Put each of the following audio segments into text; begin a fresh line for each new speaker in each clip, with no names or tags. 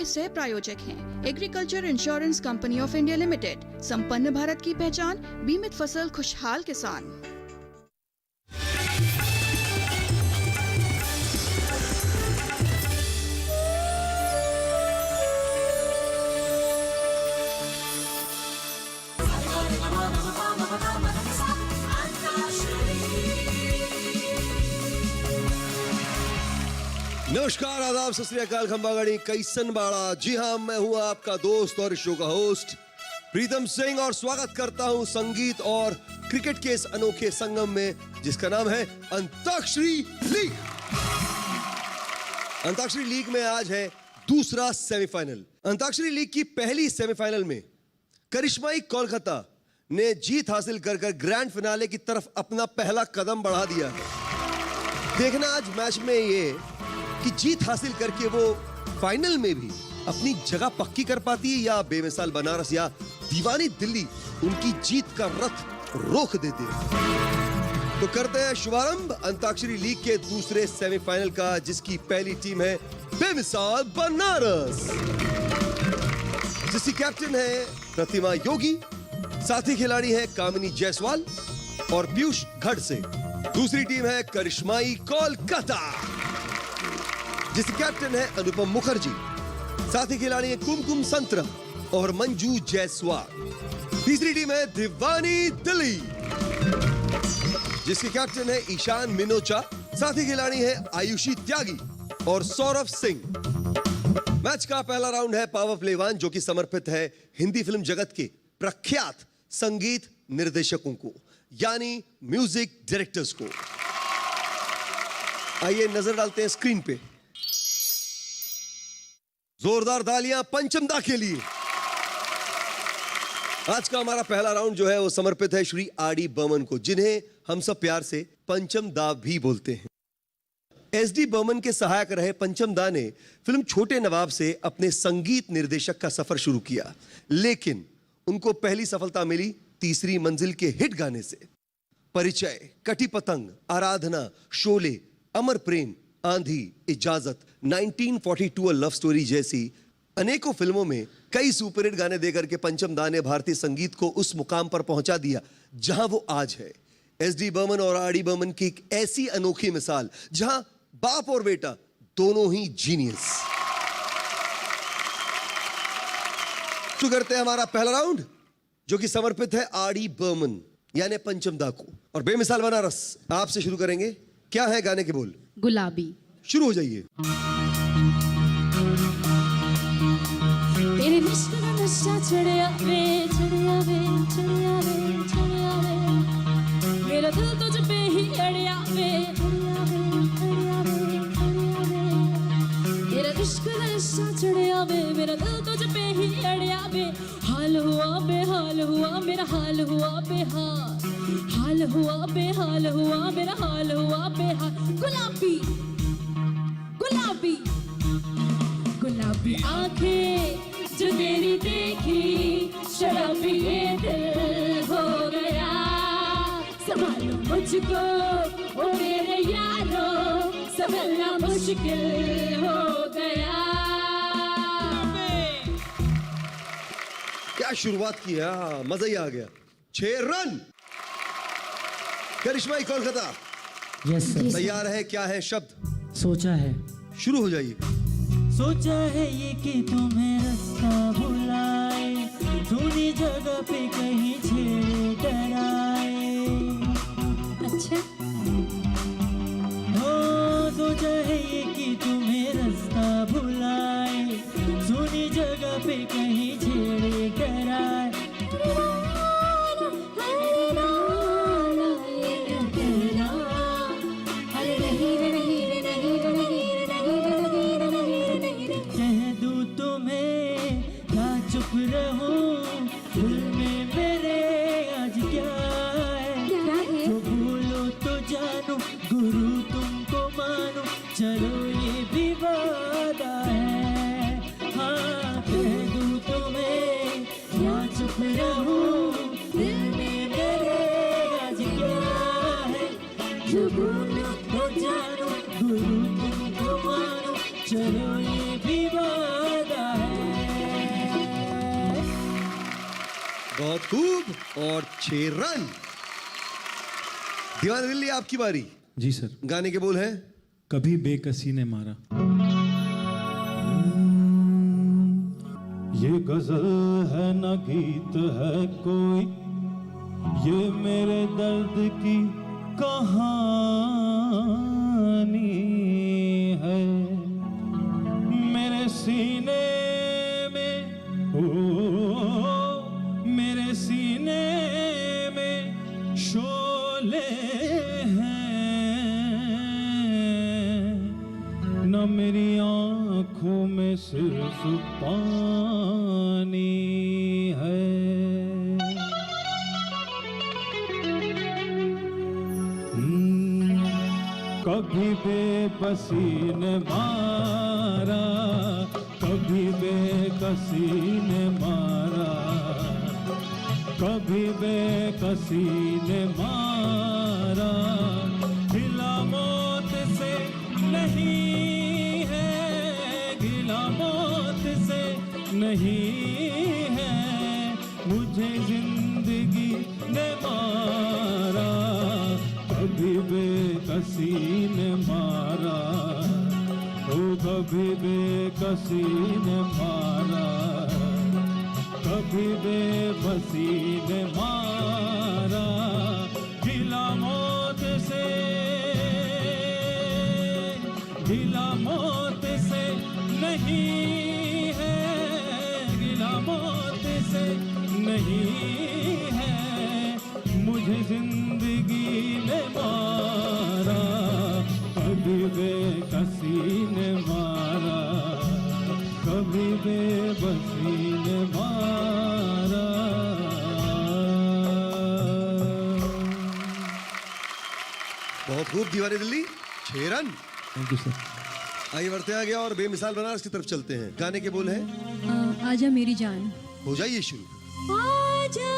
सह प्रायोजक हैं agriculture insurance company of India limited. संपन्न भारत की पहचान, बीमित फसल, खुशहाल किसान।
नमस्कार, आदाब, सत श्री अकाल, खंबागड़ी, कैसन बाड़ा। जी हाँ, मैं हूँ आपका दोस्त और शो का होस्ट प्रीतम सिंह और स्वागत करता हूँ संगीत और क्रिकेट के इस अनोखे संगम में जिसका नाम है अंताक्षरी लीग। अंताक्षरी लीग में आज है दूसरा सेमीफाइनल। अंताक्षरी लीग की पहली सेमीफाइनल में करिश्माई कोलकाता ने जीत हासिल कर ग्रैंड फिनाले की तरफ अपना पहला कदम बढ़ा दिया है। देखना आज मैच में ये कि जीत हासिल करके वो फाइनल में भी अपनी जगह पक्की कर पाती है या बेमिसाल बनारस या दीवानी दिल्ली उनकी जीत का रथ रोक देते हैं। तो करते हैं शुभारंभ अंताक्षरी लीग के दूसरे सेमीफाइनल का, जिसकी पहली टीम है बेमिसाल बनारस, जिसकी कैप्टन है प्रतिमा योगी, साथी खिलाड़ी है कामिनी जायसवाल और पीयूष गढ़ से। दूसरी टीम है करिश्माई कोलकाता, जिसके कैप्टन है अनुपम मुखर्जी, साथी खिलाड़ी है कुमकुम संतरा और मंजू जायसवाल। तीसरी टीम है दीवानी दिल्ली, जिसके कैप्टन है ईशान मिनोचा, साथी खिलाड़ी है आयुषी त्यागी और सौरभ सिंह। मैच का पहला राउंड है पावर प्ले 1, जो कि समर्पित है हिंदी फिल्म जगत के प्रख्यात संगीत निर्देशकों को, यानी म्यूजिक डायरेक्टर्स को। आइए नजर डालते हैं स्क्रीन पे। जोरदार तालियां पंचम दा के लिए। आज का हमारा पहला राउंड जो है वो समर्पित है श्री आर.डी. बर्मन को, जिन्हें हम सब प्यार से पंचम दा भी बोलते हैं। एस.डी. बर्मन के सहायक रहे पंचम दा ने फिल्म छोटे नवाब से अपने संगीत निर्देशक का सफर शुरू किया, लेकिन उनको पहली सफलता मिली तीसरी मंजिल के हिट गाने से। परिचय, कटी पतंग, आराधना, शोले, अमर प्रेम, आंधी, इजाजत, 1942 अ लव स्टोरी जैसी अनेकों फिल्मों में कई सुपरहिट गाने देकर के पंचम दा ने भारतीय संगीत को उस मुकाम पर पहुंचा दिया जहां वो आज है। एस.डी. बर्मन और आर.डी. बर्मन की एक ऐसी अनोखी मिसाल जहां बाप और बेटा दोनों ही जीनियस। शुरू करते हैं हमारा पहला राउंड, जो कि समर्पित है आर.डी. बर्मन यानी पंचम दा को। और बेमिसाल बनारस आपसे शुरू करेंगे। क्या है गाने के बोल?
गुलाबी।
शुरू हो जाइए।
तेरे इश्क का नशा चढ़िया वे, चढ़िया वे, चढ़िया वे, चढ़िया वे। मेरा दिल तुझ पे ही अड़िया वे, अड़िया वे, अड़िया वे, अड़िया वे। तेरा इश्क का नशा चढ़िया वे, मेरा दिल तुझ पे ही अड़िया वे। हाल हुआ बेहाल हुआ, मेरा हाल हुआ बेहाल, हाल हुआ बेहाल हुआ, मेरा हाल हुआ बेहाल। गुलाबी, गुलाबी, गुलाबी आंखें जो तेरी देखी, शराबी ये दिल हो गया। संभालो मुझको ओ मेरे यारो, संभलना मुश्किल हो गया।
क्या शुरुआत की है, मजा ही आ गया। 6 रन। करिश्माई कोलकाता
यस सर।
तैयार है? क्या है शब्द?
सोचा है।
शुरू हो जाइए।
सोचा है ये कि तुम्हें रास्ता भुलाए, धुनी जगह पे कहीं छेड़े डराए।
अच्छा।
हो सोचा है ये कि तुम्हें रास्ता भुलाए, धुनी जगह पे कहीं छेड़े डराए। चलो ये भी वादा है, हाँ कह दूं तुम्हें या चुप रहूं, दिल में मेरे आज क्या है। जो बोलो तो जानो, गुरु तुमको मानो, चलो ये भी वादा
बहुत खूब, और 6 रन। दीवाना दिल्ली, आपकी बारी।
जी सर।
गाने के बोल हैं
कभी बेकसी ने मारा। ये गजल है ना गीत है कोई, ये मेरे दर्द की कहानी है। मेरे सीने में मेरे सीने में शोले न मेरी आंखों में सिर्फ पानी है। कभी बेबसी ने मारा, कभी बेकसी ने मारा, कभी बेकसी ने मारा। गिला मौत से नहीं है, गिला मौत से नहीं है, मुझे जिंदगी ने मारा। कभी बेकसी ने मारा, ओ कभी बेकसी ने मारा, कभी बेबसी ने मारा। गिला मौत से, गिला मौत से नहीं है, गिला मौत से नहीं है, मुझे जिंदगी ने मारा। कभी बेकसी ने मारा, कभी बेबसी ने मारा।
बहुत खूब दीवानी Delhi, 6 run.
Thank you sir.
आइए बढ़ते आ गया और बेमिसाल बनारस की तरफ चलते हैं। गाने के बोल हैं
आजा मेरी जान।
हो जाइए शुरू।
आजा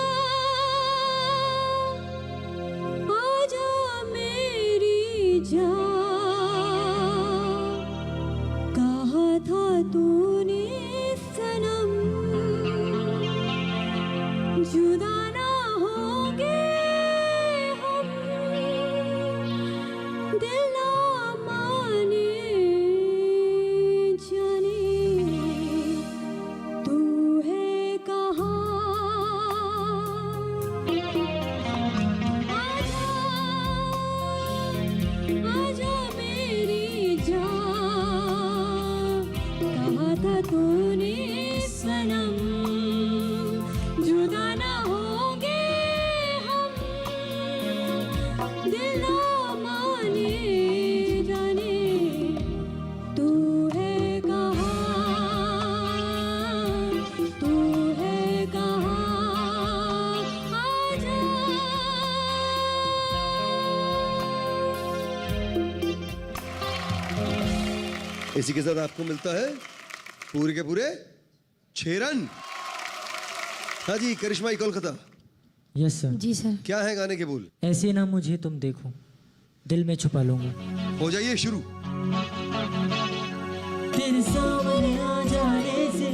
आजा मेरी जान, कहा था तूने सनम, जुदा ना होंगे हम, दिल ना माने जाने, तू है कहाँ। आजा आजा मेरी जान, कहा था तूने सनम, जुदा ना होंगे हम, दिल ना माने जाने, तू है कहाँ, तू है कहाँ। आजा
इसी के साथ आपको मिलता है पूरे के पूरे 6 रन। हाँ जी, करिश्माई कोलकाता,
यस सर।
जी सर।
क्या है गाने के बोल?
ऐसे ना मुझे तुम देखो, दिल में छुपा लूंगा।
हो जाइए शुरू।
तेरे सामने आ जाने से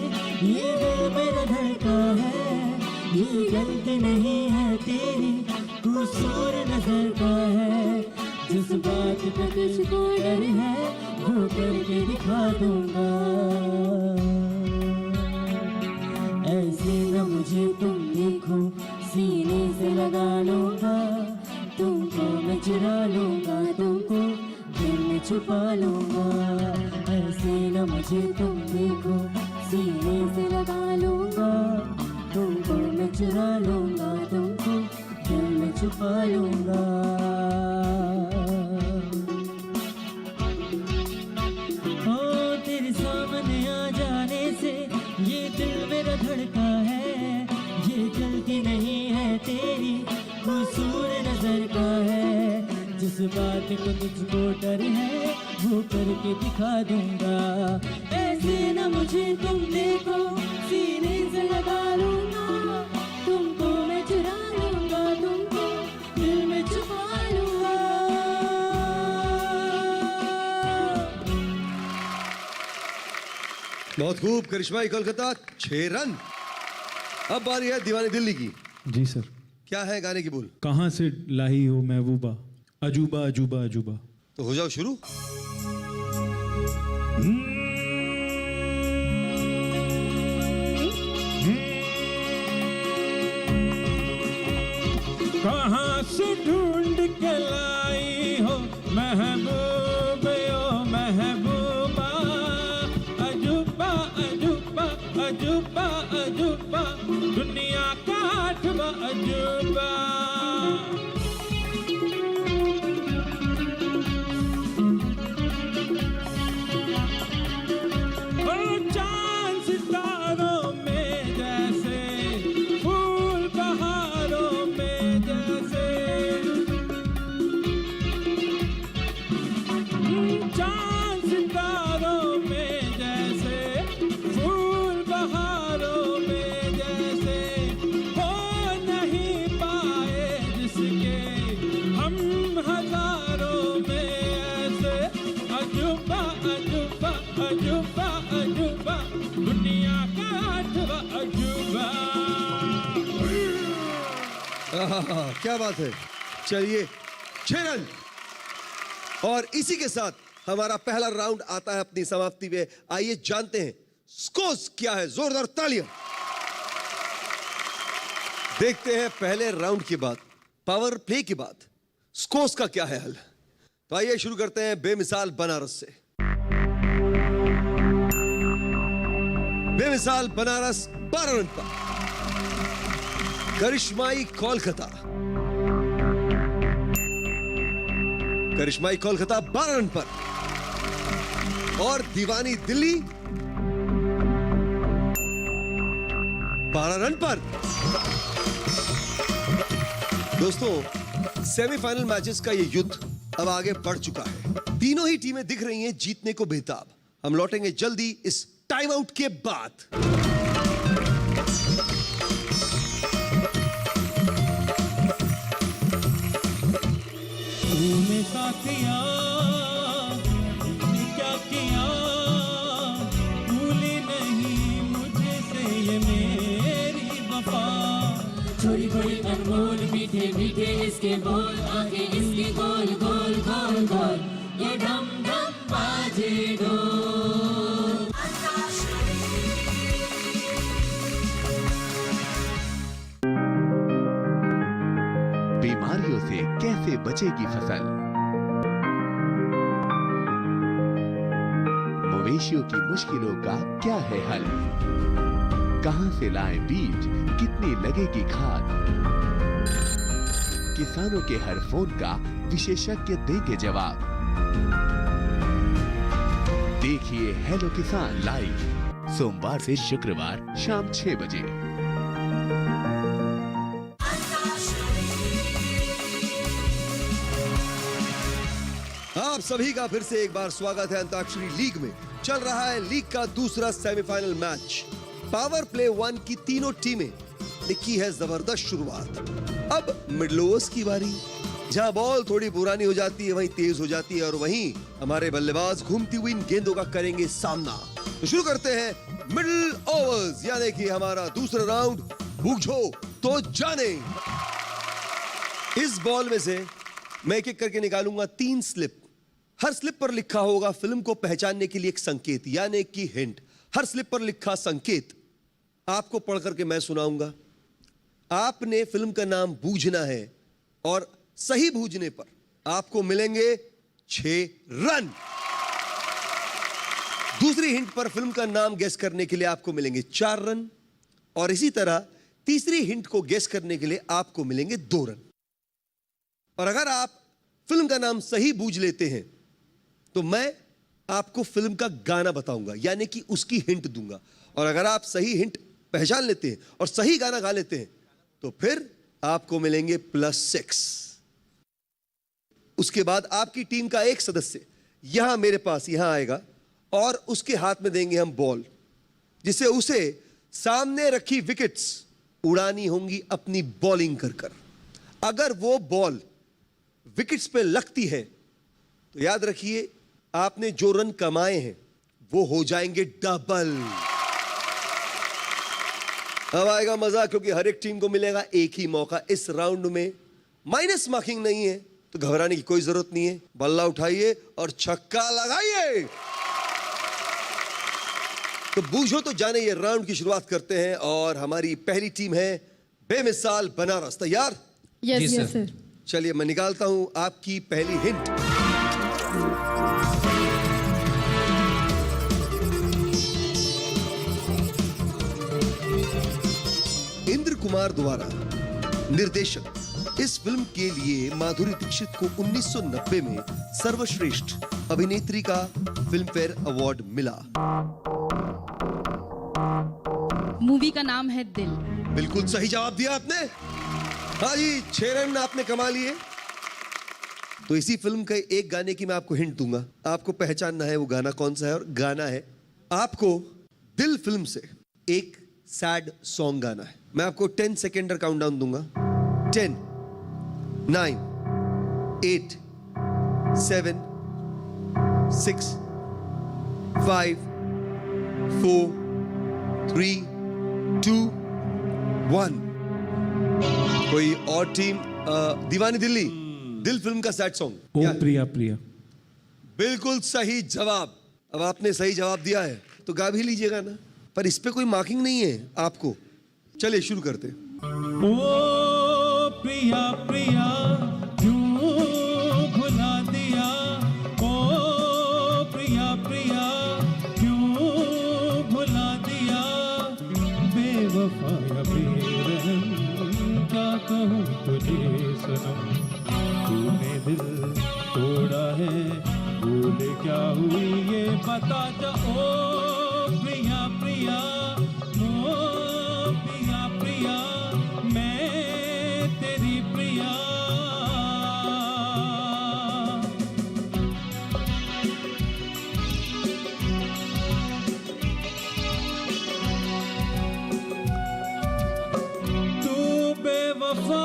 ये दिल मेरा धड़का है, ये गलती नहीं है तेरी, कसूर नजर का है। जिस बात पे तुझको डर है वो करके दिखा दूंगा। ऐसे न मुझे तुम देखो, सीने से लगा लूंगा, तुमको मैं चुरा लूंगा, तुमको दिल में छुपा लूंगा। ऐसे न मुझे तुम देखो, सीने से लगा लूंगा, तुमको मैं चुरा लूंगा, तुमको दिल में छुपा लूंगा। ओ तेरे सामने आ जाने से ये दिल मेरा धड़का है, ये गलती नहीं है तेरी, कसूर नजर का है। जिस बात को तुझको डर है वो करके दिखा दूंगा। ऐसे न मुझे तुम देखो, सीने से लगा लूंगा, तुमको मैं चुरा लूंगा, तुमको दिल में छुपा लूंगा।
बहुत खूब करिश्माई कोलकाता, 6 रन। अब बारी है दीवानी दिल्ली की।
जी सर।
क्या है गाने की बोल?
कहाँ से लाई हो महबूबा, अजूबा अजूबा अजूबा।
तो हो जाओ शुरू।
कहाँ से ढूंढ के लाई हो महबूब ओ महबूबा, अजूबा अजूबा अजूबा अजूबा, दुनिया का 8वां अजूबा। चांद सितारों में जैसे, फूल बहारों में जैसे, चांद सितारों में जैसे, फूल बहारों में जैसे, हो नहीं पाए जिसके हम हजारों में ऐसे, अजूबा अजूबा अजूबा अजूबा, दुनिया का 8वां अजूबा।
क्या बात है। चलिए 6 रन। और इसी के साथ हमारा पहला राउंड आता है अपनी समाप्ति में। आइए जानते हैं स्कोर्स क्या है। जोरदार तालियां। देखते हैं पहले राउंड के बाद, पावर प्ले के बाद स्कोर्स का क्या है हल। तो आइए शुरू करते हैं बेमिसाल बनारस से। बेमिसाल बनारस 12 रन पर। करिश्माई कोलकाता, करिश्माई कोलकाता 12 रन पर। और दीवानी दिल्ली 12 रन पर। दोस्तों सेमीफाइनल मैचेस का ये युद्ध अब आगे बढ़ चुका है। तीनों ही टीमें दिख रही हैं जीतने को बेताब। हम लौटेंगे जल्दी इस टाइम आउट के बाद।
तूने साथिया क्या किया, भूली नहीं मुझसे ये मेरी वफा।
छोरी छोरी अनमोल मीठे मीठे इसके बोल, आगे इसके गोल गोल गोल गोल, ये ढम ढम बाजे ढोल।
बीमारियों से कैसे बचेगी फसल, मवेशियों की मुश्किलों का क्या है हल, कहां से लाएं बीज, कितनी लगेगी खाद, किसानों के हर फोन का विशेषज्ञ देंगे जवाब। देखिए हेलो किसान लाइव सोमवार से शुक्रवार शाम 6 बजे।
आप सभी का फिर से एक बार स्वागत है अंताक्षरी लीग में। चल रहा है लीग का दूसरा सेमीफाइनल मैच। पावर प्ले 1 की तीनों टीमें ने की है जबरदस्त शुरुआत। अब मिडल ओवर्स की बारी, जहां बॉल थोड़ी पुरानी हो जाती है वहीं तेज हो जाती है, और वहीं हमारे बल्लेबाज घूमती हुई इन गेंदों का करेंगे सामना। तो शुरू करते हैं मिडल ओवर्स, यानी कि हमारा दूसरा राउंड। बूझो तो जाने। इस बॉल में से मैं एक एक करके निकालूंगा 3 स्लिप। हर स्लिप पर लिखा होगा फिल्म को पहचानने के लिए एक संकेत, यानी कि हिंट। हर स्लिप पर लिखा संकेत आपको पढ़ करके मैं सुनाऊंगा। आपने फिल्म का नाम बूझना है, और सही बूझने पर आपको मिलेंगे 6 रन। दूसरी हिंट पर फिल्म का नाम गेस करने के लिए आपको मिलेंगे 4 रन, और इसी तरह तीसरी हिंट को गेस करने के लिए आपको मिलेंगे 2 रन। और अगर आप फिल्म का नाम सही बूझ लेते हैं तो मैं आपको फिल्म का गाना बताऊंगा, यानी कि उसकी हिंट दूंगा। और अगर आप सही हिंट पहचान लेते हैं और सही गाना गा लेते हैं तो फिर आपको मिलेंगे +6। उसके बाद आपकी टीम का एक सदस्य यहां मेरे पास यहां आएगा, और उसके हाथ में देंगे हम बॉल, जिसे उसे सामने रखी विकेट्स उड़ानी होंगी अपनी बॉलिंग कर कर। अगर वो बॉल विकेट्स पे लगती है तो याद रखिए आपने जो रन कमाए हैं वो हो जाएंगे डबल। अब आएगा मजा, क्योंकि हर एक टीम को मिलेगा एक ही मौका इस राउंड में। माइनस मार्किंग नहीं है तो घबराने की कोई जरूरत नहीं है। बल्ला उठाइए और छक्का लगाइए। तो बूझो तो जाने ये राउंड की शुरुआत करते हैं और हमारी पहली टीम है बेमिसाल बनारस। तैयार?
Yes yes sir.
चलिए मैं निकालता हूं आपकी पहली हिंट। इंद्र कुमार द्वारा निर्देशक इस फिल्म के लिए माधुरी दीक्षित को 1990 में सर्वश्रेष्ठ अभिनेत्री का फिल्म फेयर अवार्ड मिला।
मूवी का नाम है दिल।
बिल्कुल सही जवाब दिया आपने। हाँ जी, 6 रन आपने कमा लिए। तो इसी फिल्म के एक गाने की मैं आपको हिंट दूंगा, आपको पहचानना है वो गाना कौन सा है। और गाना है, आपको दिल फिल्म से एक सैड सॉन्ग गाना है। मैं आपको 10 सेकेंड का काउंटडाउन दूंगा। 10, 9, 8, 7, 6, 5, 4, 3, 2, 1। कोई और टीम? दीवानी दिल्ली, दिल फिल्म का सैड सॉन्ग।
ओ प्रिया प्रिया।
बिल्कुल सही जवाब। अब आपने सही जवाब दिया है तो गा भी लीजिएगा ना, पर इस पे कोई मार्किंग नहीं है आपको। चलिए शुरू करते हैं।
ओ प्रिया प्रिया क्यों भुला दिया, ओ प्रिया प्रिया क्यों भुला दिया, बेवफा या बेरहम क्या कहूँ तुझे सनम, तूने दिल तोड़ा है भूल क्या हुई ये बता जा। ओ प्रिया प्रिया, ओ प्रिया प्रिया मैं तेरी प्रिया। तू बेवफा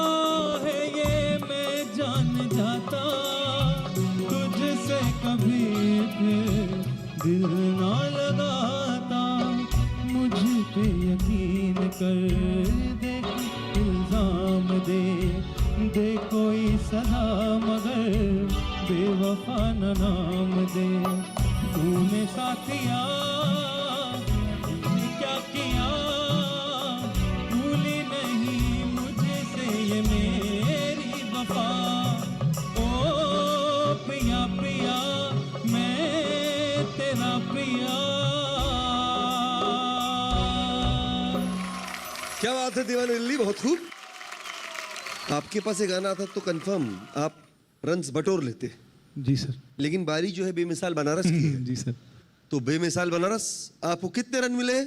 है ये मैं जान जाता, तुझसे कभी फिर दिल ना लगाता, मुझ पे यकीन कर देख इल्जाम दे कोई सदा मगर बेवफा न नाम दे, तूने साथिया क्या किया, भूली नहीं मुझसे ये मेरी वफा, ओ प्रिया प्रिया मैं तेरा प्रिया।
क्या बात है दीवानी दिल्ली, बहुत खूब। आपके पास एक गाना था तो कंफर्म आप रन्स बटोर लेते।
जी सर।
लेकिन बारी जो है बेमिसाल बनारस की है।
जी सर।
तो बेमिसाल बनारस, आपको कितने रन मिले?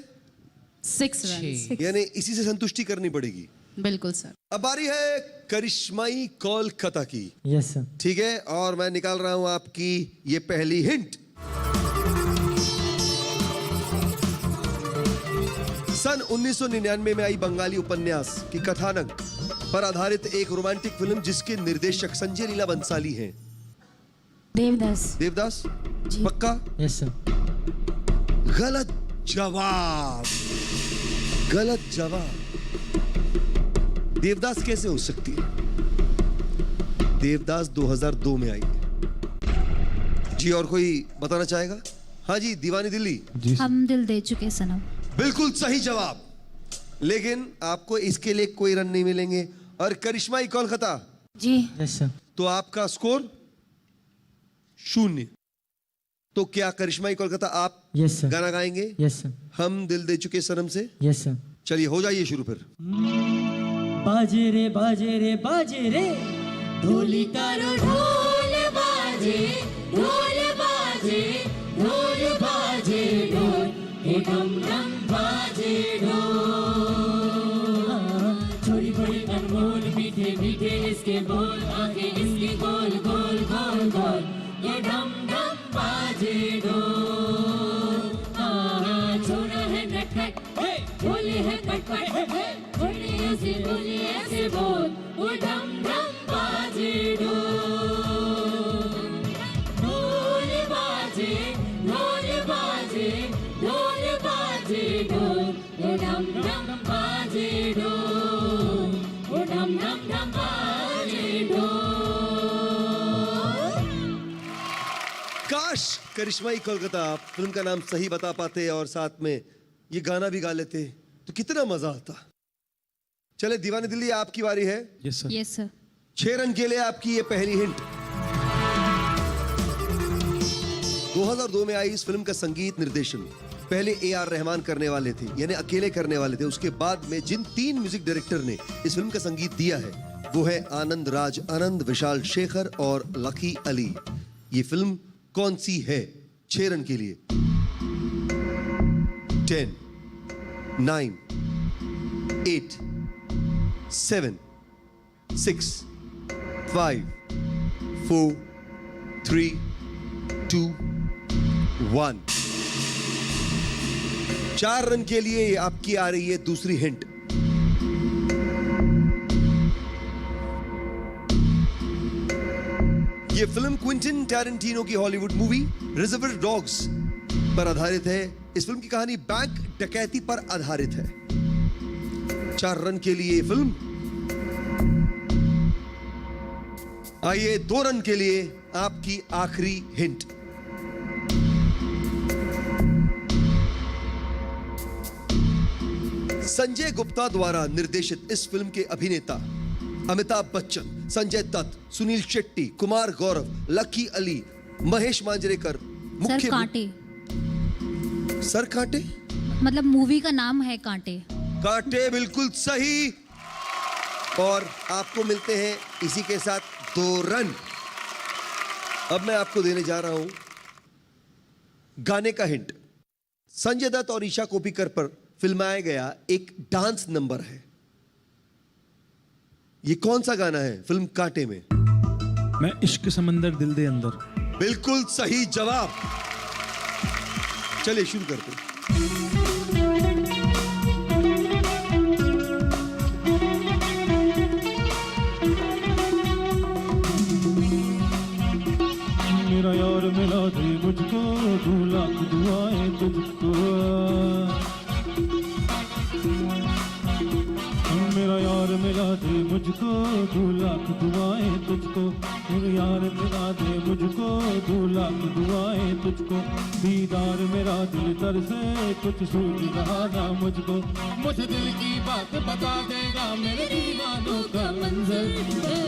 6 रन।
यानी इसी से संतुष्टि करनी पड़ेगी।
बिल्कुल सर।
अब बारी है करिश्माई कोलकाता की।
Yes sir.
ठीक है, और मैं निकाल रहा हूं आपकी ये पहली हिंट। सन 1999 में आई बंगाली उपन्यास की कथानक पर आधारित एक रोमांटिक फिल्म जिसके निर्देशक संजय लीला बंसाली हैं।
देवदास।
देवदास?
जी।
पक्का?
Yes sir.
गलत जवाब। गलत जवाब। देवदास कैसे हो सकती है? देवदास 2002 में आई है। जी, और कोई बताना चाहेगा? हाँ जी, दीवानी दिल्ली।
जी सर।
हम दिल दे चुके सनम।
बिल्कुल सही जवाब, लेकिन आपको इसके लिए कोई रन नहीं मिलेंगे। और करिश्माई कोलकाता
जी।
Yes sir.
तो आपका स्कोर 0। तो क्या करिश्माई कोलकाता आप
यस सर।
गाना गाएंगे
यस सर।
हम दिल दे चुके सनम से?
Yes sir.
चलिए हो जाइए शुरू फिर।
बाजे रे बाजे रे बाजे रे ढोली तारो ढोल बाजे, ढोल बाजे, ढोल बाजे, ढोल हे डम डम बाजे ढोल। छोरी बड़ी अनमोल मीठे मीठे इसके बोल, आंखें इसकी गोल गोल गोल गोल, ये डम डम बाजे ढोल। छोरा है नटखट, बोले है पटपट, बोले ऐसे बोल, वो डम डम बाजे ढोल। ढोल बाजे, ढोल बाजे, ढोल बाजे ढोल, ये डम डम बाजे
करिश्माई कोलकाता, आप फिल्म का नाम सही बता पाते और साथ में ये गाना भी गा लेते तो कितना मजा आता। चले दीवानी दिल्ली, आपकी बारी है।
Yes sir.
Yes sir.
6 run के लिए आपकी ये पहली हिंट। 2002 में आई इस फिल्म का संगीत निर्देशन पहले AR रहमान करने वाले थे, यानी अकेले करने वाले थे। उसके बाद में जिन 3 म्यूजिक डायरेक्टर ने इस फिल्म का संगीत दिया है वो है आनंद राज आनंद, विशाल शेखर और लकी अली। ये फिल्म कौन सी है? 6 रन के लिए। 10, 9, 8, 7, 6, 5, 4, 3, 2, 1। 4 रन के लिए आपकी आ रही है दूसरी हिंट। ये फिल्म क्विंटन टैरेंटिनो की हॉलीवुड मूवी रिजर्वायर डॉग्स पर आधारित है। इस फिल्म की कहानी बैंक डकैती पर आधारित है। 4 रन के लिए फिल्म। आइए 2 रन के लिए आपकी आखिरी हिंट। संजय गुप्ता द्वारा निर्देशित इस फिल्म के अभिनेता अमिताभ बच्चन, संजय दत्त, सुनील शेट्टी, कुमार गौरव, लकी अली, महेश मांजरेकर।
सर कांटे।
सर कांटे
मतलब मूवी का नाम है कांटे।
कांटे बिल्कुल सही। और आपको मिलते हैं इसी के साथ 2 रन। अब मैं आपको देने जा रहा हूं गाने का हिंट। संजय दत्त और ईशा कोप्पिकर पर फिल्माया गया एक डांस नंबर है। ये कौन सा गाना है फिल्म कांटे में?
मैं इश्क समंदर दिल दे अंदर।
बिल्कुल सही जवाब। चलिए शुरू करते हैं।
मेरा यार मिला दे मुझको, 2 लाख दुआएं तुझको। मेरा यार मिला दे मुझको, 2 लाख दुआएं तुझको। मेरा यार मिला दे मुझको, 2 लाख दुआएं तुझको। दीदार मेरा दिल तर से कुछ सूझ रहा ना मुझको। मुझे दिल की बात बता देगा मेरे दीवानों का मंजर।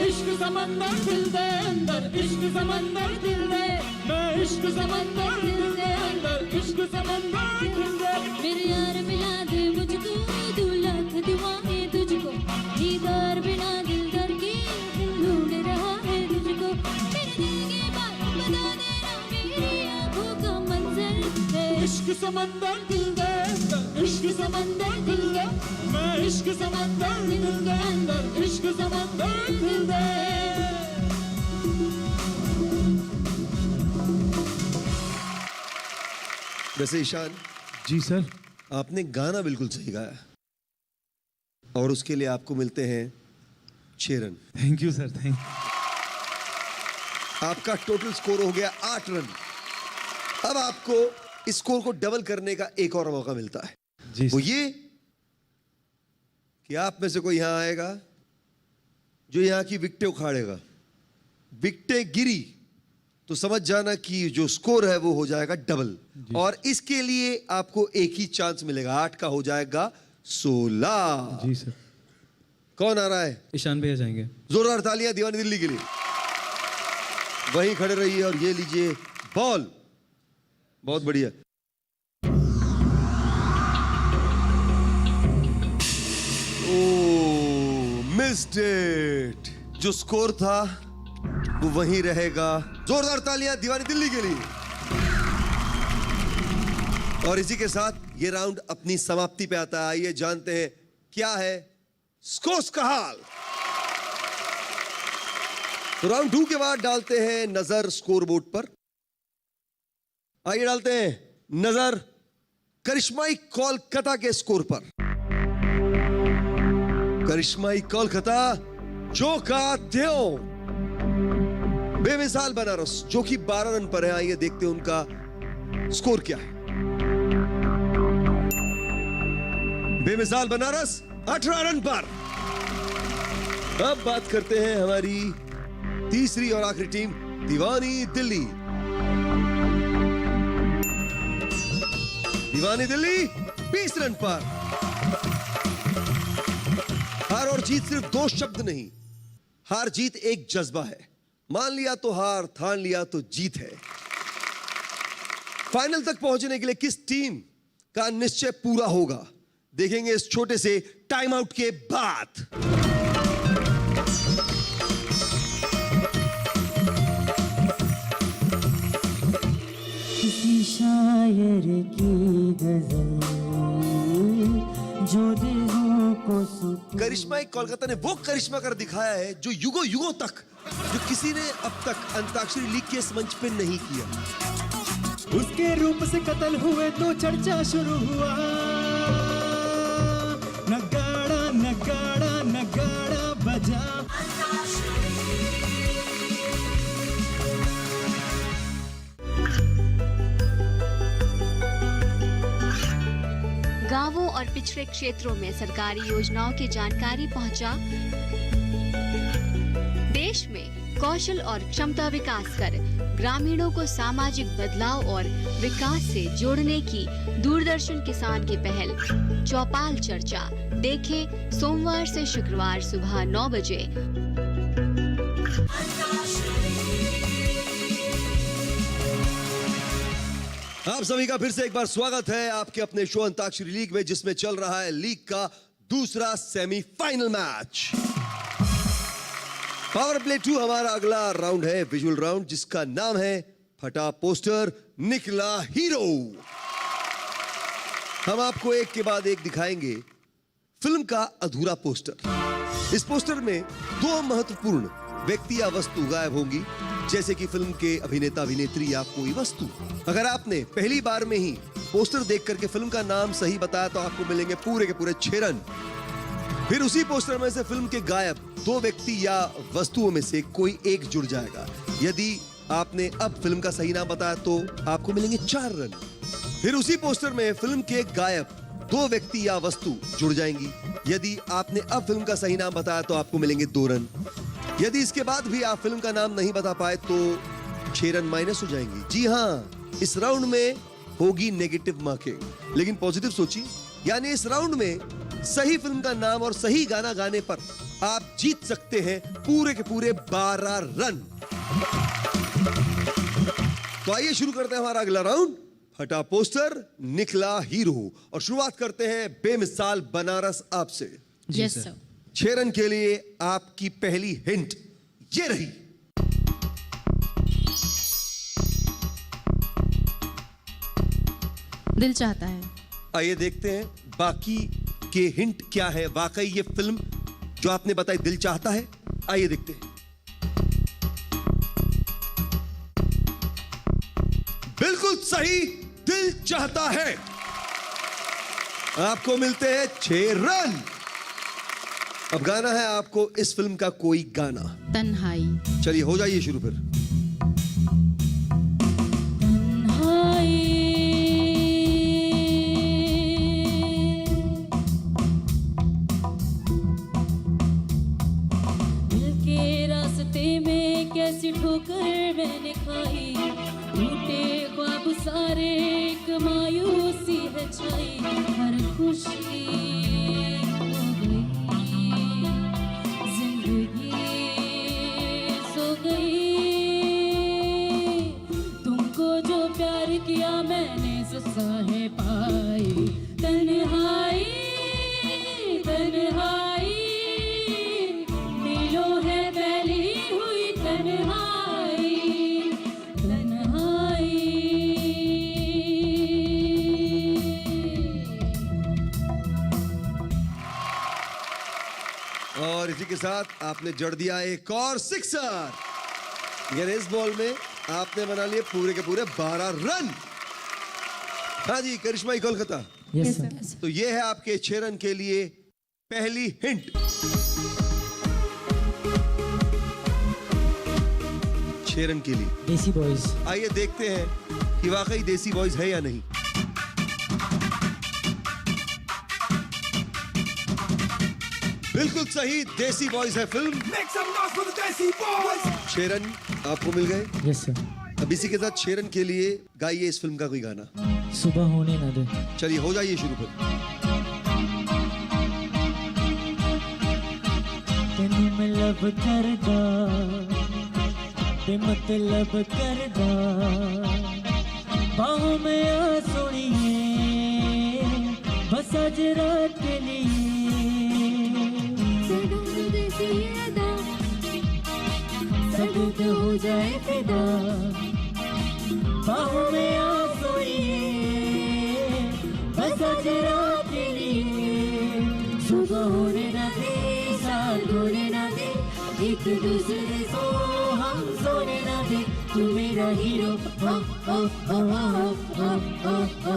इश्क समंदर दिल दे अंदर, इश्क समंदर दिल दे। मैं इश्क समंदर दिल दे अंदर, इश्क समंदर दिल दे।
मेरे यार मिला दे मुझको, 2 लाख दुआएं तुझको। दीदार बिना दिल दर की दिल ढूंढ रहा है तुझको। मेरे दिल की बात बता देना मेरी आंखों का मंजर।
इश्क समंदर दिल दे अंदर, इश्क समंदर दिल दे। मैं इश्क समंदर दिल दे अंदर, इश्क समंदर दिल दे।
वैसे ईशान
जी सर।
आपने गाना बिल्कुल सही गाया और उसके लिए आपको मिलते हैं 6 run.
Thank you sir, thank.
आपका टोटल स्कोर हो गया 8 रन। अब आपको इस स्कोर को डबल करने का एक और मौका मिलता है।
जी
वो ये कि आप में से कोई यहां आएगा जो यहां की विकेटें उखाड़ेगा। विकेटें गिरी तो समझ जाना कि जो स्कोर है वो हो जाएगा डबल। और इसके लिए आपको एक ही चांस मिलेगा। 8 का हो जाएगा 16।
जी सर।
कौन आ रहा है?
ईशान भैया जाएंगे।
जोरदार तालियां दीवानी दिल्ली के लिए। वहीं खड़े रहिए और ये लीजिए बॉल। बहुत बढ़िया। ओ मिस्ड इट। जो स्कोर था वो वहीं रहेगा। जोरदार तालियां दीवानी दिल्ली के लिए। और इसी के साथ ये राउंड अपनी समाप्ति पे आता है। आइए जानते हैं क्या है स्कोर्स का हाल। तो राउंड 2 के बाद डालते हैं नजर स्कोरबोर्ड पर। आइए डालते हैं नजर करिश्माई कोलकाता के स्कोर पर। करिश्माई कोलकाता जो का त्यों। बेमिसाल बनारस जो कि 12 रन पर है। आइए देखते हैं उनका स्कोर क्या है। बेमिसाल बनारस 18 रन पर। अब बात करते हैं हमारी तीसरी और आखिरी टीम दीवानी दिल्ली। दीवानी दिल्ली 20 रन पर। हार और जीत सिर्फ दो शब्द नहीं, हार जीत एक जज्बा है। मान लिया तो हार, ठान लिया तो जीत है। फाइनल तक पहुंचने के लिए किस टीम का निश्चय पूरा होगा, देखेंगे इस छोटे से टाइम आउट के बाद।
किसी शायर की गजल जो दिलों को सुकून।
करिश्मा कोलकाता ने वो करिश्मा कर दिखाया है जो युगों युगों तक, जो किसी ने अब तक अंताक्षरी लीग के इस मंच पे नहीं किया।
उसके रूप से कत्ल हुए तो चर्चा शुरू हुआ। नगाड़ा नगाड़ा नगाड़ा बजा।
गांवों और पिछड़े क्षेत्रों में सरकारी योजनाओं की जानकारी पहुंचा। देश में कौशल और क्षमता विकास कर ग्रामीणों को सामाजिक बदलाव और विकास से जोड़ने की दूरदर्शन किसान की पहल चौपाल चर्चा देखें सोमवार से शुक्रवार सुबह 9 बजे।
आप सभी का फिर से एक बार स्वागत है आपके अपने शो अंताक्षरी लीग में, जिसमें चल रहा है लीग का दूसरा सेमीफाइनल मैच। पावर प्ले 2 हमारा अगला राउंड है, विजुअल राउंड, जिसका नाम है फटा पोस्टर निकला हीरो। हम आपको एक के बाद एक दिखाएंगे फिल्म का अधूरा पोस्टर। इस पोस्टर में दो महत्वपूर्ण व्यक्ति या वस्तु गायब होंगी, जैसे कि फिल्म के अभिनेता अभिनेत्री या कोई वस्तु। अगर आपने पहली बार में ही पोस्टर देख करके फिल्म का नाम सही बताया तो आपको मिलेंगे पूरे के पूरे 6 रन। फिर उसी पोस्टर में से फिल्म के गायब दो व्यक्ति या वस्तुओं में से कोई एक जुड़ जाएगा। यदि आपने अब फिल्म का सही नाम बताया तो आपको मिलेंगे 4 रन। फिर उसी पोस्टर में फिल्म के गायब दो व्यक्ति या वस्तु जुड़ जाएंगी। यदि आपने अब फिल्म का सही नाम बताया तो आपको मिलेंगे 2 रन। यदि इसके बाद भी आप फिल्म का नाम नहीं बता पाए तो 6 रन माइनस हो जाएंगी। जी हाँ, इस राउंड में होगी नेगेटिव मार्किंग, लेकिन पॉजिटिव सोचिए, यानी इस राउंड में सही फिल्म का नाम और सही गाना गाने पर आप जीत सकते हैं पूरे के पूरे 12 रन। तो आइए शुरू करते हैं हमारा अगला राउंड, फटा पोस्टर निकला हीरो। और शुरुआत करते हैं बेमिसाल बनारस आपसे।
Yes sir.
6 रन के लिए आपकी पहली हिंट ये रही।
दिल चाहता है।
आइए देखते हैं बाकी के हिंट क्या है। वाकई ये फिल्म जो आपने बताई दिल चाहता है, आइए देखते हैं। बिल्कुल सही, दिल चाहता है। आपको मिलते हैं 6 रन। अब गाना है आपको इस फिल्म का कोई गाना।
तन्हाई।
चलिए हो जाइए शुरू फिर।
दिल के रास्ते में कैसी ठोकर मैंने खाई, टूटे ख्वाब सारे एक मायूसी है छाई, हर खुशी किया मैंने सहे पाई, तन्हाई तन्हाई दिलों है फैली हुई तन्हाई तन्हाई।
और इसी के साथ आपने जड़ दिया एक और सिक्सर। यानी इस बॉल में आपने बना लिए पूरे के पूरे 12 रन। हाँ जी, करिश्मा कोलकाता।
Yes sir.
तो ये है आपके 6 रन के लिए पहली हिंट। 6 रन के लिए
देसी बॉयज।
आइए देखते हैं कि वाकई देसी बॉयज है या नहीं। बिल्कुल सही, देसी बॉयज है फिल्म। 6 रन आपको मिल गए।
Yes sir.
अब इसी के साथ 6 रन के लिए गाइए इस फिल्म का कोई गाना।
सुबह होने न दे।
चलिए हो जाइए शुरू फिर।
तेनू मैं लब करदा ते मतलब करदा बाहों में आ सोनिए बस आज रात के लिए सब हो जाए फिदा बाहों में आ सोनिए बस आज रात के लिए सुबह होने ना दे साथ होने ना दे एक दूसरे को हम सोने ना दे तू मेरा हीरो हो हो हो हो हो हो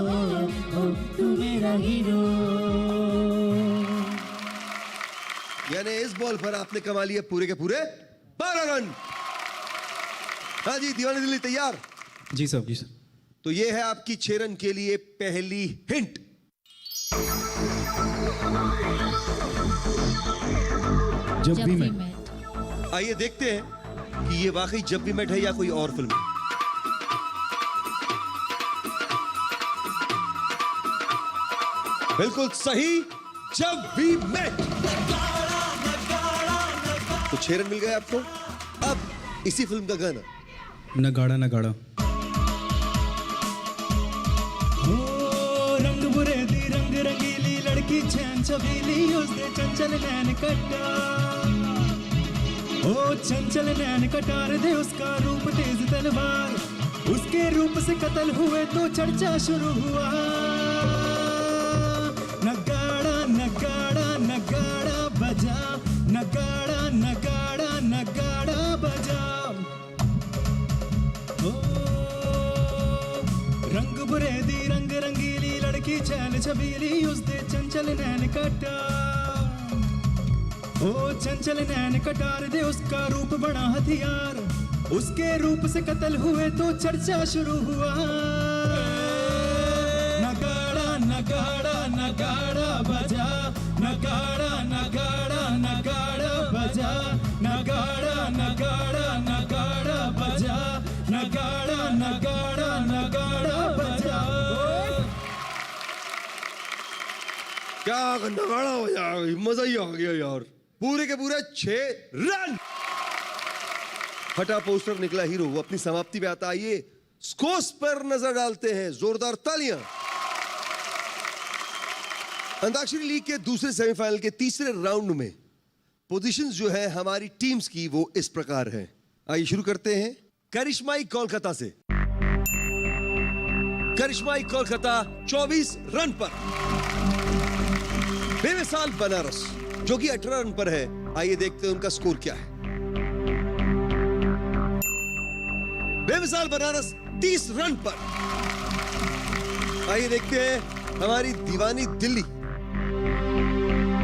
हो तू मेरा हीरो।
यानी इस बॉल पर आपने कमा लिए पूरे के पूरे 12 रन। हाँ जी दीवानी दिल्ली तैयार?
जी सर, जी सर।
तो ये है आपकी 6 रन के लिए पहली हिंट।
जब भी मैं।
आइए देखते हैं कि ये वाकई जब भी मेट है या कोई और फिल्म। बिल्कुल सही, जब भी मेट। तो 6 रन मिल गए आपको। अब इसी फिल्म का गाना
नगाड़ा नगाड़ा।
हो रंग बुरे दी रंग रंगीली लड़की छैन छबीली उसके चंचल नैन कट्टा ओ चंचल नैन कटार दे उसका रूप तेज तलवार उसके रूप से कत्ल हुए तो चर्चा शुरू हुआ नगाड़ा नगाड़ा नगाड़ा बजा नगाड़ा नगाड़ा नगाड़ा बजा ओ रंग बुरे दी रंग रंगीली लड़की छैल छबीली उसके चंचल नैन कटा ओ चंचल नैन कटार दे उसका रूप बड़ा हथियार उसके रूप से कत्ल हुए तो चर्चा शुरू हुआ नगाड़ा नगाड़ा नगाड़ा बजा नगाड़ा नगाड़ा नगाड़ा बजा नगाड़ा नगाड़ा नगाड़ा बजा नगाड़ा नगाड़ा नगाड़ा बजा।
क्या नगाड़ा हो जाएगा, मजा ही आ गया यार। पूरे के पूरे 6 रन। फटा पोस्टर निकला हीरो, वो अपनी समाप्ति पे आता। आइए स्कोर्स पर नजर डालते हैं, जोरदार तालियां। अंताक्षरी लीग के दूसरे सेमीफाइनल के तीसरे राउंड में पोजीशंस जो है हमारी टीम्स की वो इस प्रकार है। आइए शुरू करते हैं करिश्माई कोलकाता से। करिश्माई कोलकाता 24 रन पर। बेमिसाल बनारस जो कि 18 रन पर है। आइए देखते हैं उनका स्कोर क्या है। बेमिसाल बनारस 30 रन पर। आइए देखते हैं हमारी दीवानी दिल्ली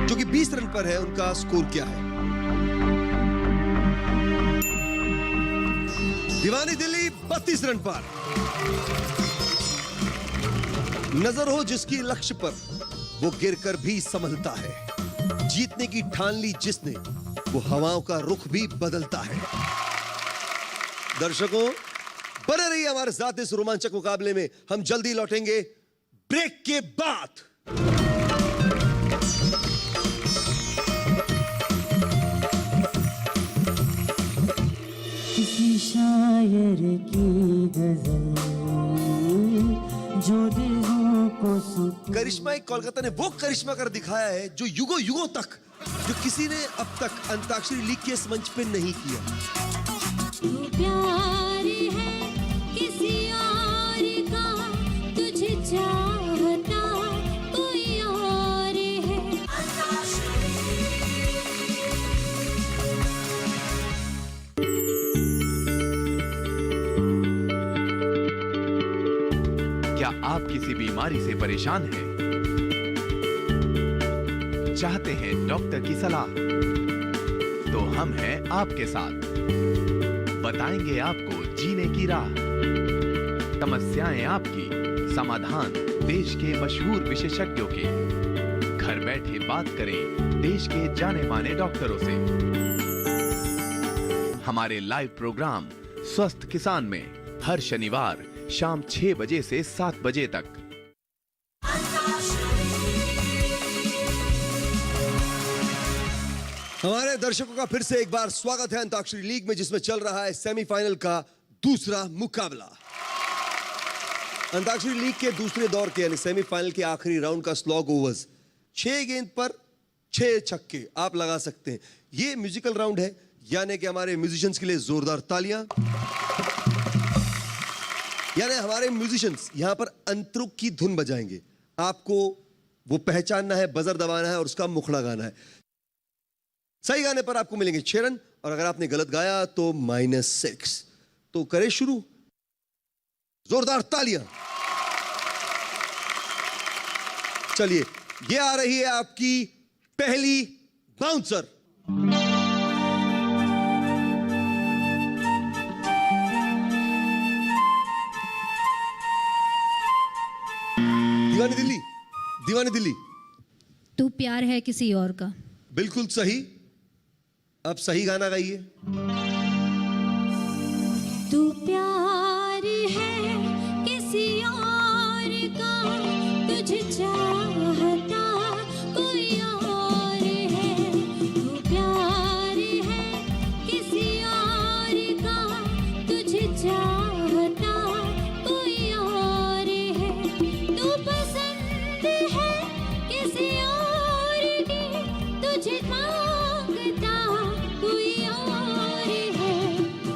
जो कि 20 रन पर है, उनका स्कोर क्या है। दीवानी दिल्ली 32 रन पर। नजर हो जिसकी लक्ष्य पर वो गिरकर भी संभलता है। जीतने की ठान ली जिसने वो हवाओं का रुख भी बदलता है। दर्शकों बने रहिए हमारे साथ इस रोमांचक मुकाबले में। हम जल्दी लौटेंगे ब्रेक के बाद।
किसी शायर की गजल जो दिलों को सुकून।
करिश्माई कोलकाता ने वो करिश्मा कर दिखाया है जो युगों युगों तक जो किसी ने अब तक अंताक्षरी लीग के इस मंच पे नहीं किया।
तू प्यार है किसी और का तुझे चाहता कोई और है।
क्या आप किसी बीमारी से परेशान हैं? चाहते हैं डॉक्टर की सलाह? तो हम हैं आपके साथ। बताएंगे आपको जीने की राह। समस्याएं आपकी, समाधान देश के मशहूर विशेषज्ञों के। घर बैठे बात करें देश के जाने माने डॉक्टरों से। हमारे लाइव प्रोग्राम स्वस्थ किसान में हर शनिवार शाम 6 बजे से 7 बजे तक
हमारे दर्शकों का फिर से एक बार स्वागत है अंताक्षरी लीग में, जिसमें चल रहा है सेमीफाइनल का दूसरा मुकाबला। अंताक्षरी लीग के दूसरे दौर के यानी सेमीफाइनल के आखिरी राउंड का स्लॉग ओवर्स 6 गेंद पर 6 छक्के आप लगा सकते हैं। ये म्यूजिकल राउंड है, यानी कि हमारे म्यूजिशियंस के लिए जोरदार तालियां। यानी हमारे म्यूजिशियंस यहां पर अंतरुक की धुन बजाएंगे, आपको वो पहचानना है, बजर दबाना है और उसका मुखड़ा गाना है। सही गाने पर आपको मिलेंगे 6 रन और अगर आपने गलत गाया तो -6। तो करें शुरू, जोरदार तालियां। चलिए, ये आ रही है आपकी पहली बाउंसर। दीवानी दिल्ली, दीवानी दिल्ली।
तू प्यार है किसी और का।
बिल्कुल सही। अब सही गाना गाइए।
तू प्यार है किसी और का, तुझे चाहता कोई और है। तू प्यार है किसी और का, तुझे चाहता कोई और है। तू पसंद है किसी और की, तुझे मांगता कोई और है।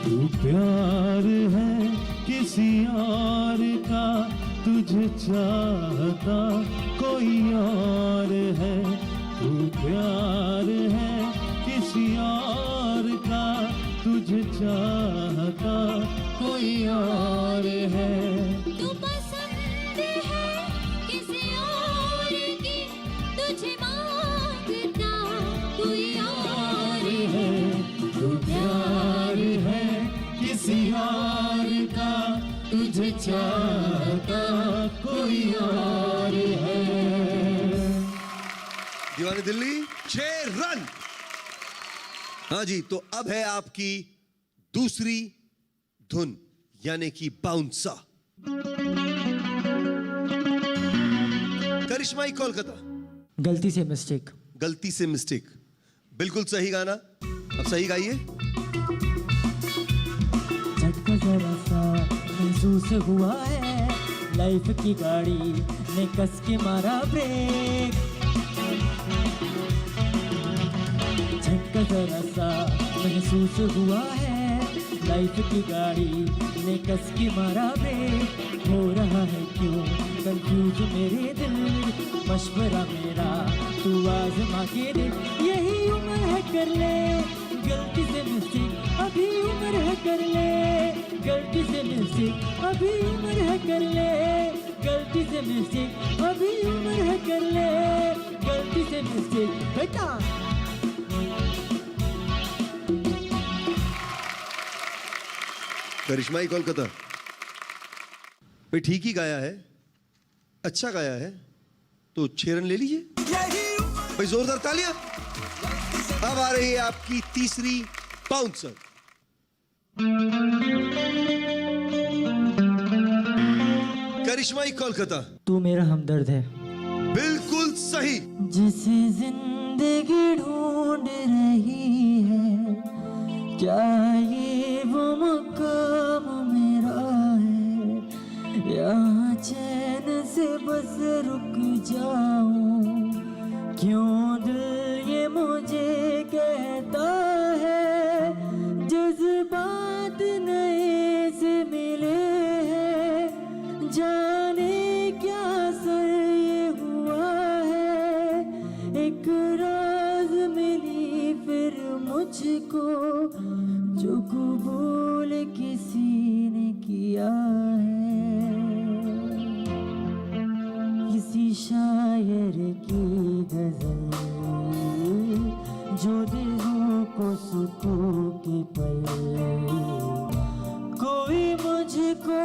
तू प्यार है किसी और का, तुझे चाहता कोई और है। तू प्यार है किसी और का, तुझे चाहता कोई और है।
तू पसंद है किसी और की, तुझे मांगता कोई और है।
तू प्यार है किसी और का, तुझे चाहता कोई और है।
दीवानी दिल्ली 6 रन। हाँ जी, तो अब है आपकी दूसरी धुन यानी कि बाउंसा। करिश्माई कोलकाता।
गलती से मिस्टेक।
गलती से मिस्टेक, बिल्कुल सही गाना। अब सही गाइए।
झटका जरा सा महसूस हुआ है, लाइफ की गाड़ी ने कस के मारा ब्रेक। झटका जरा सा महसूस हुआ है, लाइफ की गाड़ी ने कस के मारा ब्रेक। हो रहा है क्यों कंफ्यूज मेरे दिल, मशवरा मेरा तू आजमा के देख। यही उम्र है कर ले गलती से मिस्टेक, अभी उम्र है कर ले गलती से मिस्टेक। अभी उम्र है कर ले गलती से मिस्टेक, अभी उम्र है कर ले गलती से मिस्टेक। बेटा
करिश्माई कोलकाता भाई ठीक ही गाया है, अच्छा गाया है, तो 6 रन ले लीजिए भाई। जोरदार तालियां। अब आ रही है आपकी तीसरी बाउंसर। करिश्माई कोलकाता।
तू मेरा हमदर्द है।
बिल्कुल सही।
जिसे जिंदगी ढूंढ रही है, क्या ये वो मकाम मेरा है? यहाँ चैन से बस रुक जाऊं, क्यों दिल ये मुझे कहता है? जज्बात नए से मिले हैं, जाने क्या सर ये हुआ है। एक राज मिली फिर मुझको, जो कबूल किसी ने किया है। किसी शायर की गजल जो दिलों को सुकून की पल, कोई मुझको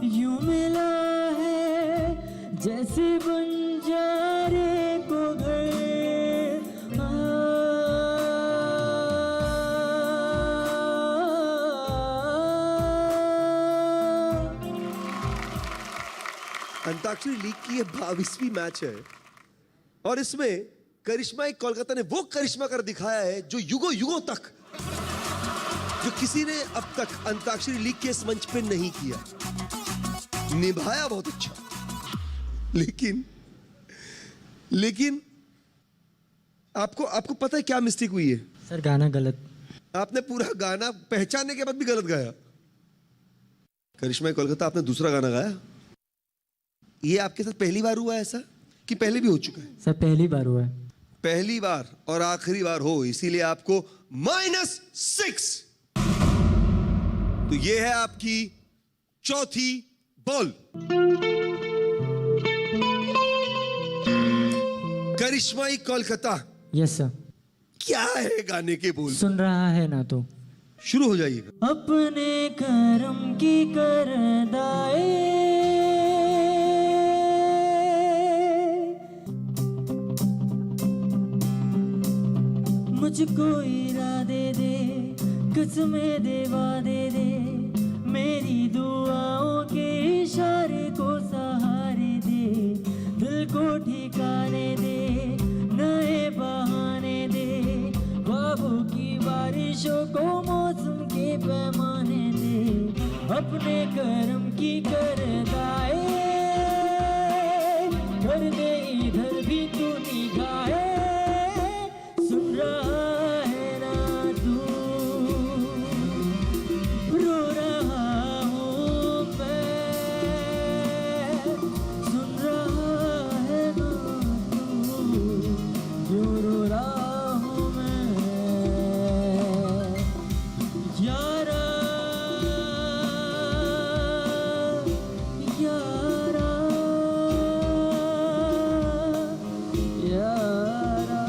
यूं मिला है जैसे बंजारे को घर।
अंताक्षरी लीग की ये 22वीं मैच है और इसमें करिश्मा कोलकाता ने वो करिश्मा कर दिखाया है जो युगों युगों तक जो किसी ने अब तक अंताक्षरी लीग के इस मंच पे नहीं किया। निभाया बहुत अच्छा, लेकिन आपको पता है क्या मिस्टेक हुई है?
सर गाना गलत।
आपने पूरा गाना पहचानने के बाद भी गलत गाया। करिश्मा कोलकाता, आपने दूसरा गाना गाया। ये आपके साथ पहली बार हुआ है ऐसा कि पहले भी हो चुका है?
सर पहली बार हुआ है।
पहली बार और आखिरी बार हो, इसीलिए आपको -6। तो ये है आपकी चौथी बॉल। करिश्मा कोलकाता,
यस सर।
क्या है गाने के बोल?
सुन रहा है ना तो
शुरू हो जाइएगा।
अपने करम की करदाए, मुझको इरादे दे, कसमें दे, वादे दे, मेरी दुआओं के इशारे को सहारे दे, दिल को ठिकाने दे, नए बहाने दे, ख्वाबों की बारिशों को मौसम के पैमाने दे, अपने करम की करदाए, कर दे इधर भी तू निगाहे, सुन रहा है ना तू, रो रहा हूँ मैं, सुन रहा है ना तू, क्यों रो रहा हूँ मैं, यारा यारा यारा।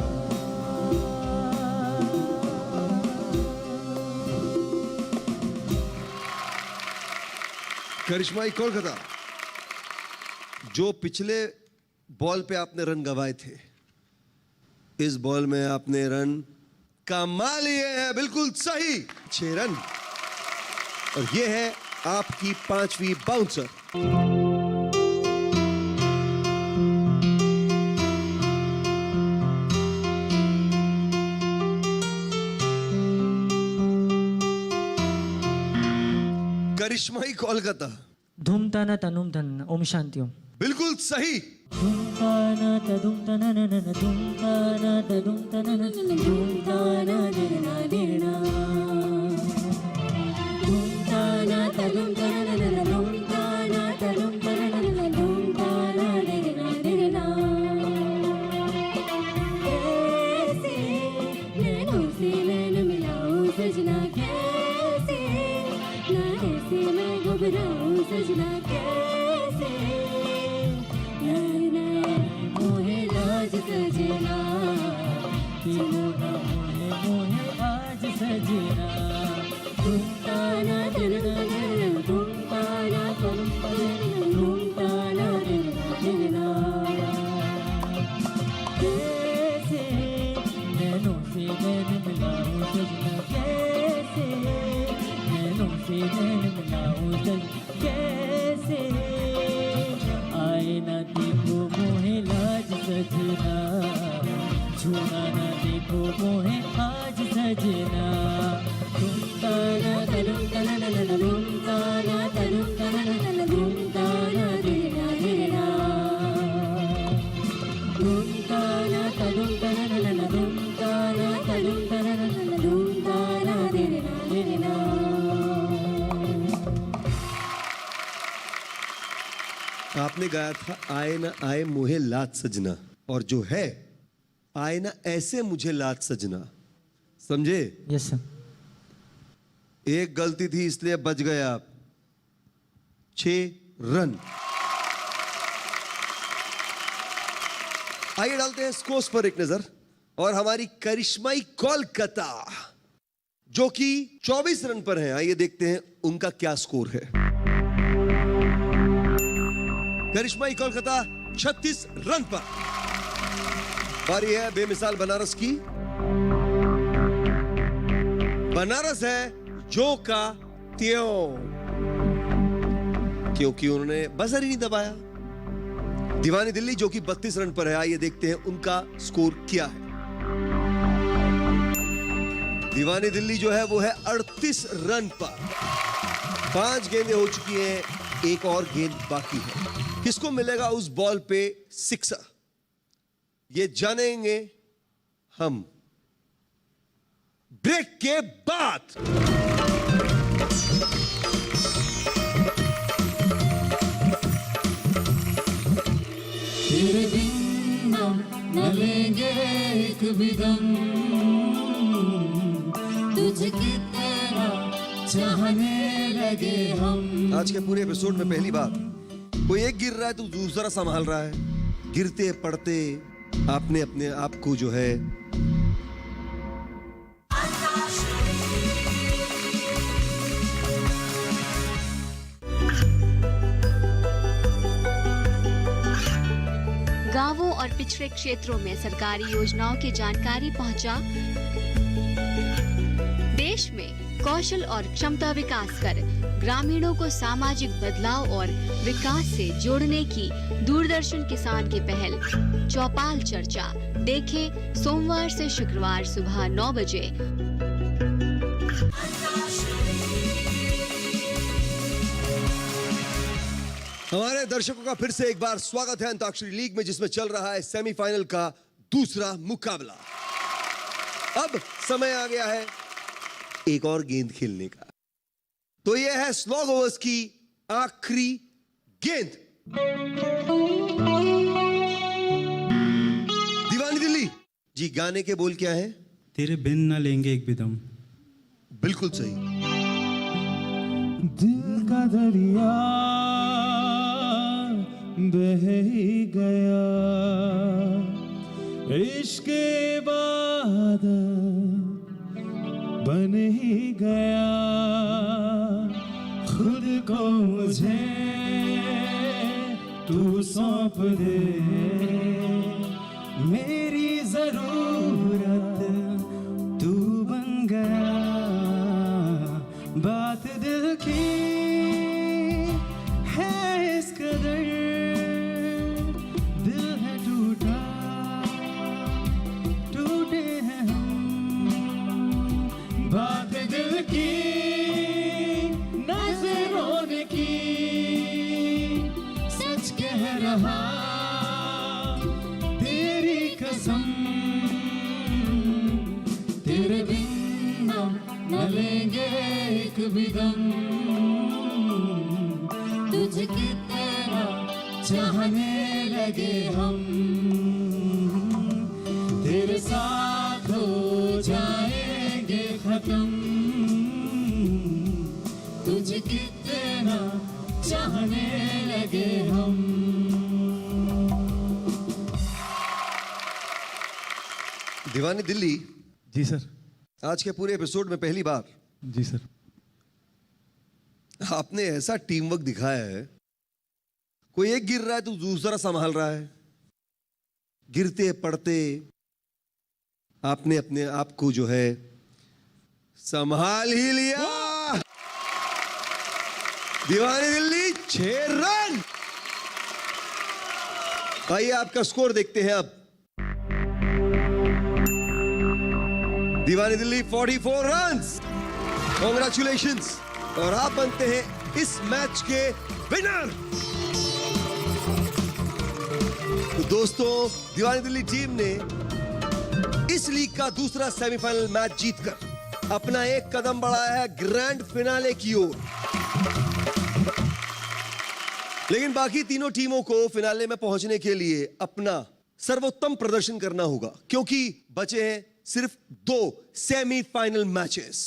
करिश्मा कोलकाता, जो पिछले बॉल पे आपने रन गंवाए थे, इस बॉल में आपने रन कमा लिए हैं। बिल्कुल सही, 6 रन। और ये है आपकी 5वीं बाउंसर। करिश्मा कोलकाता,
धूम ताना तनुम धन, ओम शांति ओम।
बिल्कुल सही।
धूम ताना तदुम तना न न, धूम ताना तदुम तना न, धूम ताना दिरना दिरना, धूम ताना तदुम तना न, धूम ताना तदुम तना न, धूम ताना दिरना दिरना। कैसे नैनों से नैन मिलाऊं सजना, कैसे ना ऐसे मैं घबराऊं सजना, कैसे मोहे लाज सजना, मोहे मोहे आज सजना, तुम ताना दिलना दिलना, तुम ताना पल पल, तुम ताना दिलना दिलना। कैसे नैनों से नैन मिलाऊं सजना, कैसे नैनों से नैन मिलाऊं सजना, कैसे आए ना देखो मोहे लाज सजना, छूना ना देखो मोहे आज सजना, तुम ताना तनुम तना न न, तुम ताना तनुम तना न न, तुम ताना दिलना दिलना, तुम ताना तनुम तना न न, तुम ताना तनुम तना न न, तुम ताना दिलना दिलना।
आपने गाया था आए ना आए मोहे लात सजना, और जो है आए ना ऐसे मुझे लात सजना। समझे?
Yes sir.
एक गलती थी इसलिए बच गए आप। 6 रन। आइए डालते हैं स्कोर्स पर एक नजर, और हमारी करिश्मा कोलकाता जो कि 24 रन पर हैं, आइए देखते हैं उनका क्या स्कोर है। करिश्मा कोलकाता 36 रन पर। बारी है बेमिसाल बनारस की। बनारस है जो का त्यों, क्योंकि उन्होंने बजर ही नहीं दबाया। दीवानी दिल्ली जो कि 32 रन पर है, आइए देखते हैं उनका स्कोर क्या है। दीवानी दिल्ली जो है वो है 38 रन पर। 5 गेंदें हो चुकी हैं, एक और गेंद बाकी है। किसको मिलेगा उस बॉल पे सिक्सर, ये जानेंगे हम ब्रेक के बाद।
तेरे बिन न लेंगे एक भी दम, तुझे कितना चाहने लगे हम।
आज के पूरे एपिसोड में पहली बार कोई एक गिर रहा है तो दूसरा संभाल रहा है। गिरते पड़ते आपने अपने आप को जो है
गांवों और पिछड़े क्षेत्रों में सरकारी योजनाओं की जानकारी पहुंचा। देश में कौशल और क्षमता विकास कर ग्रामीणों को सामाजिक बदलाव और विकास से जोड़ने की दूरदर्शन किसान की पहल चौपाल चर्चा देखें सोमवार से शुक्रवार सुबह 9 बजे।
हमारे दर्शकों का फिर से एक बार स्वागत है अंताक्षरी लीग में, जिसमें चल रहा है सेमीफाइनल का दूसरा मुकाबला। अब समय आ गया है एक और गेंद खेलने का। तो यह है स्लॉग ओवर्स की आखिरी गेंद। दीवानी दिल्ली जी, गाने के बोल क्या है?
तेरे बिन ना लेंगे एक भी दम।
बिल्कुल सही।
दिल का दरिया बह ही गया, इश्क बादल बन ही गया, खुद को मुझे तू सौंप दे, मेरी जरूरत तू बन गया। बात दिल की है इस कदर, दिल है टूटा, टूटे हैं हम। बात दिल की नजरों की, सच कह रहा तेरी कसम। तेरे बिन न लेंगे एक भी दम, तुझे कितना चाहने लगे हम। तेरे साथ हो जाएंगे खत्म, तुझे कितना चाहने लगे हम।
दीवानी दिल्ली
जी सर।
आज के पूरे एपिसोड में पहली बार
जी सर।
आपने ऐसा टीम वर्क दिखाया है, कोई एक गिर रहा है तो दूसरा संभाल रहा है। गिरते पड़ते आपने अपने आप को जो है संभाल ही लिया। दीवानी दिल्ली 6 रन। आइए आपका स्कोर देखते हैं अब। दीवानी दिल्ली 44 रन्स। कांग्रेचुलेशंस, और आप बनते हैं इस मैच के विनर। तो दोस्तों, दीवानी दिल्ली टीम ने इस लीग का दूसरा सेमीफाइनल मैच जीतकर अपना एक कदम बढ़ाया है ग्रैंड फिनाले की ओर। लेकिन बाकी तीनों टीमों को फिनाले में पहुंचने के लिए अपना सर्वोत्तम प्रदर्शन करना होगा, क्योंकि बचे हैं सिर्फ 2 सेमीफाइनल मैचेस।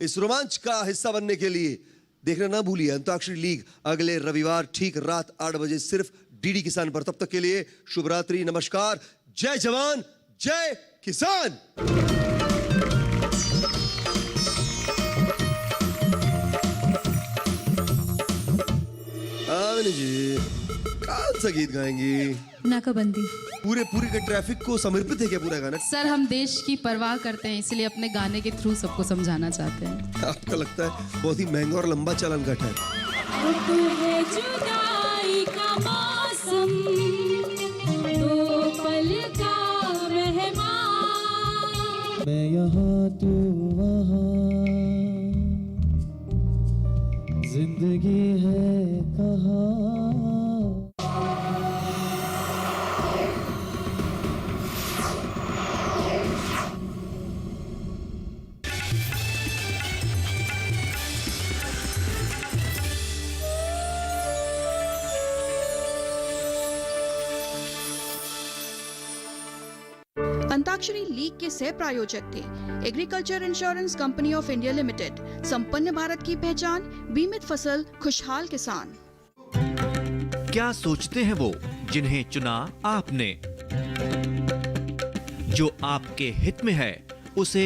इस रोमांच का हिस्सा बनने के लिए देखना ना भूलिए अंताक्षरी लीग अगले रविवार ठीक रात 8 बजे सिर्फ डीडी किसान पर। तब तक के लिए शुभ रात्रि, नमस्कार, जय जवान जय किसान। जी कौन सा गीत गाएंगी?
नाकाबंदी।
पूरे के ट्रैफिक को समर्पित है क्या पूरा गाना?
सर, हम देश की परवाह करते हैं, इसलिए अपने गाने के थ्रू सबको समझाना चाहते हैं।
आपका लगता है बहुत ही महंगा और लंबा चालान कट है।
जुदाई का मौसम
अंताक्षरी लीग के सह प्रायोजक थे। Agriculture insurance company of India limited, संपन्न भारत की पहचान, बीमित फसल, खुशहाल किसान।
क्या सोचते हैं वो जिन्हें चुना आपने? जो आपके हित में है उसे